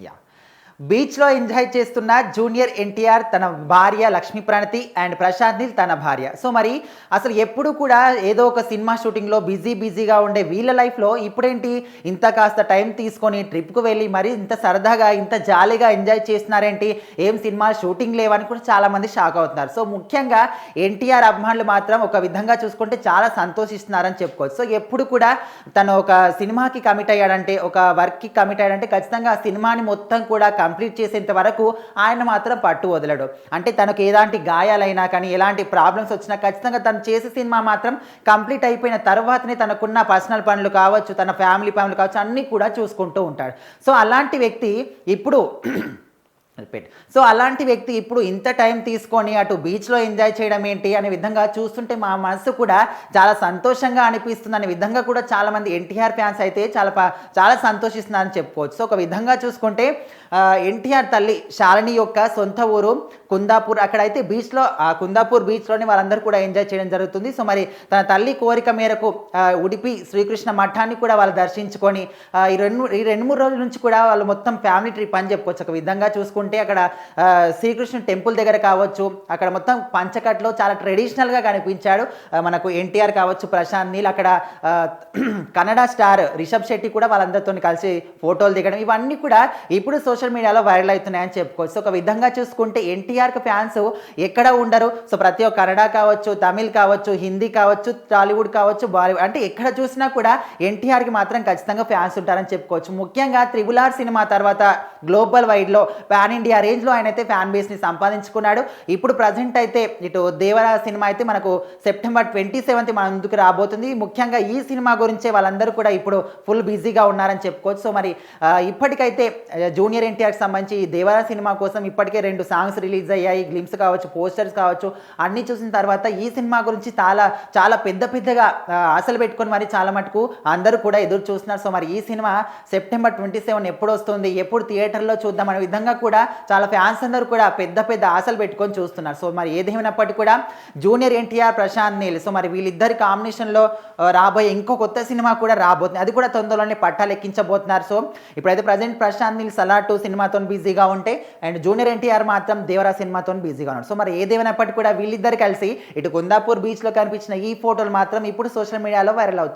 Yeah! బీచ్‌లో enjoy చేస్తున్న junior NTR తన భార్య లక్ష్మీ ప్రణతి అండ్ ప్రశాంత్ నీల్ తన భార్య. సో, మరి అసలు ఎప్పుడు కూడా ఏదో ఒక సినిమా షూటింగ్‌లో బిజీగా ఉండే వీళ్ళ లైఫ్‌లో ఇప్పుడేంటి ఇంత కాస్త టైం తీసుకొని ట్రిప్‌కి వెళ్ళి మరి ఇంత సరదాగా, ఇంత జాలీగా ఎంజాయ్ చేస్తున్నారేంటి? ఏం సినిమా షూటింగ్ లేవని కూడా చాలామంది షాక్ అవుతున్నారు. సో, ముఖ్యంగా ఎన్టీఆర్ అభిమానులు మాత్రం ఒక విధంగా చూసుకుంటే చాలా సంతోషిస్తున్నారని చెప్పుకోవచ్చు. సో, ఎప్పుడు కూడా తను ఒక సినిమాకి కమిట్ అయ్యాడంటే, ఒక వర్క్‌కి కమిట్ అయ్యాడంటే ఖచ్చితంగా ఆ సినిమాని మొత్తం కూడా కంప్లీట్ చేసేంత వరకు ఆయన మాత్రం పట్టు వదలడు. అంటే తనకు ఎలాంటి గాయాలైనా కానీ, ఎలాంటి ప్రాబ్లమ్స్ వచ్చినా ఖచ్చితంగా తను చేసే సినిమా మాత్రం కంప్లీట్ అయిపోయిన తర్వాతనే తనకున్న పర్సనల్ పనులు కావచ్చు, తన ఫ్యామిలీ పనులు కావచ్చు అన్నీ కూడా చూసుకుంటూ ఉంటాడు. సో, అలాంటి వ్యక్తి ఇప్పుడు సో, అలాంటి వ్యక్తి ఇప్పుడు ఇంత టైం తీసుకొని అటు బీచ్‌లో ఎంజాయ్ చేయడం ఏంటి అనే విధంగా చూస్తుంటే మా మనసు కూడా చాలా సంతోషంగా అనిపిస్తుంది అనే విధంగా కూడా చాలామంది ఎన్టీఆర్ ఫ్యాన్స్ అయితే చాలా సంతోషిస్తున్నారని చెప్పుకోవచ్చు. సో, ఒక విధంగా చూసుకుంటే ఎన్టీఆర్ తల్లి శాలిని యొక్క సొంత ఊరు కుందాపూర్. అక్కడైతే బీచ్‌లో కుందాపూర్ బీచ్‌లోనే వాళ్ళందరూ కూడా ఎంజాయ్ చేయడం జరుగుతుంది. సో, మరి తన తల్లి కోరిక మేరకు ఉడిపి శ్రీకృష్ణ మఠాన్ని కూడా వాళ్ళు దర్శించుకొని ఈ 2-3 రోజుల నుంచి కూడా వాళ్ళు మొత్తం ఫ్యామిలీ ట్రిప్ అని చెప్పుకోవచ్చు. ఒక విధంగా చూసుకుంటే అక్కడ శ్రీకృష్ణుడు టెంపుల్ దగ్గర కావచ్చు, అక్కడ మొత్తం పంచకట్లో చాలా ట్రెడిషనల్‌గా కనిపించాడు మనకు ఎన్టీఆర్ కావచ్చు, ప్రశాంత్ నీల్. అక్కడ కన్నడ స్టార్ రిషబ్ శెట్టి కూడా వాళ్ళందరితో కలిసి ఫోటోలు దిగడం ఇవన్నీ కూడా ఇప్పుడు సోషల్ మీడియాలో వైరల్ అవుతున్నాయని చెప్పుకోవచ్చు. ఒక విధంగా చూసుకుంటే ఎన్టీఆర్‌కి ఫ్యాన్స్ ఎక్కడ ఉండరు. సో, ప్రతి ఒక్క కన్నడ కావచ్చు, తమిళ్ కావచ్చు, హిందీ కావచ్చు, టాలీవుడ్ కావచ్చు, బాలీవుడ్ అంటే ఎక్కడ చూసినా కూడా ఎన్టీఆర్‌కి మాత్రం ఖచ్చితంగా ఫ్యాన్స్ ఉంటారని చెప్పుకోవచ్చు. ముఖ్యంగా 'త్రిబుల్ ఆర్' సినిమా తర్వాత గ్లోబల్ వైడ్‌లో పాన్ ఇండియా రేంజ్‌లో ఆయనైతే ఫ్యాన్ బేస్‌ని సంపాదించుకున్నాడు. ఇప్పుడు ప్రజెంట్ అయితే ఇటు 'దేవరా' సినిమా అయితే మనకు సెప్టెంబర్ 27th మన ముందుకు రాబోతుంది. ముఖ్యంగా ఈ సినిమా గురించే వాళ్ళందరూ కూడా ఇప్పుడు ఫుల్ బిజీగా ఉన్నారని చెప్పుకోవచ్చు. సో, మరి ఇప్పటికైతే జూనియర్ ఎన్టీఆర్‌కి సంబంధించి ఈ 'దేవరా' సినిమా కోసం ఇప్పటికే 2 సాంగ్స్ రిలీజ్ అయ్యాయి. గ్లిమ్స్ కావచ్చు, పోస్టర్స్ కావచ్చు అన్నీ చూసిన తర్వాత ఈ సినిమా గురించి చాలా పెద్దగా ఆశలు పెట్టుకొని మరి చాలా మటుకు అందరూ కూడా ఎదురు చూస్తున్నారు. సో, మరి ఈ సినిమా సెప్టెంబర్ 27 ఎప్పుడు వస్తుంది, ఎప్పుడు థియేటర్‌లో చూద్దాం అనే విధంగా కూడా చాలా ఫ్యాన్స్ అందరూ కూడా పెద్ద ఆశలు పెట్టుకొని చూస్తున్నారు. సో, మరి ఏదేమైనప్పటికీ కూడా జూనియర్ ఎన్టీఆర్, ప్రశాంత్ నీల్ సో, మరి వీళ్ళిద్దరి కాంబినేషన్‌లో రాబోయే ఇంకో కొత్త సినిమా కూడా రాబోతుంది. అది కూడా తొందరలోనే పట్టాలెక్కించబోతున్నారు. సో, ఇప్పుడైతే ప్రజెంట్ ప్రశాంత్ నీల్ 'సలార్ 2' సినిమాతో బిజీగా ఉంటే అండ్ జూనియర్ ఎన్టీఆర్ మాత్రం 'దేవరా' సినిమాతో బిజీగా ఉన్నాడు. సో, మరి ఏదేమైనప్పటికీ కూడా వీళ్ళిద్దరు కలిసి ఇటు కుందాపూర్ బీచ్‌లో కనిపించిన ఈ ఫోటోలు మాత్రం ఇప్పుడు సోషల్ మీడియాలో వైరల్ అవుతుంది.